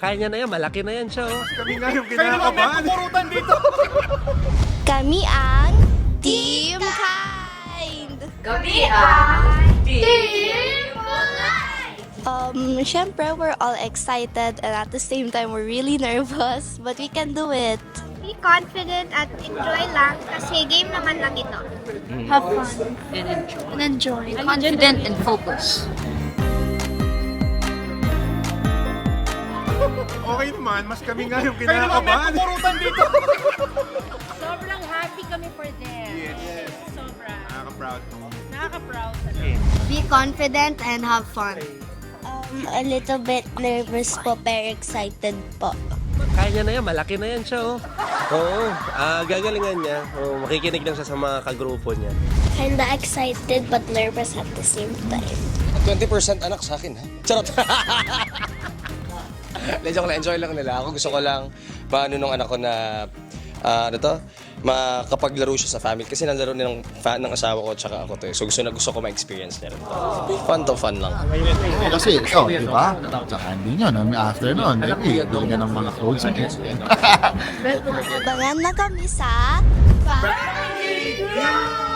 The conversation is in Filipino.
Kaya niya na yan, malaki na yan siya. Oh. Kami nga yung kinakabahan. Kayo dito. Kami ang Team Kind! Kami ang Team Kulay! Syempre, we're all excited and at the same time, we're really nervous, but we can do it. Be confident at enjoy lang kasi game naman lang ito. Have fun and enjoy. Confident and focus. Okay naman, mas kami nga yung kinakabahan. Kayo dito. Sobrang happy kami for them. Yes. Sobra. Nakaka-proud. Nakaka-proud. Be confident and have fun. A little bit nervous po, pero excited po. Kaya niya na yan, malaki na yan siya. Oh. Oo, gagalingan niya. Oh, makikinig lang siya sa mga kagrupo niya. Kinda excited but nervous at the same time. 20% anak sa akin, ha? Charot! Joke lang, enjoy lang nila. Ako gusto ko lang paano nung anak ko na makapaglaro siya sa family. Kasi nalaro ng fan ng asawa ko at saka ako to. So gusto ko ma-experience nila. Fun lang. Kasi ikaw, di ba? Tsaka hindi nyo, after nun, bili ka ng mga clothes mo. Abangan na kami sa... Yeah!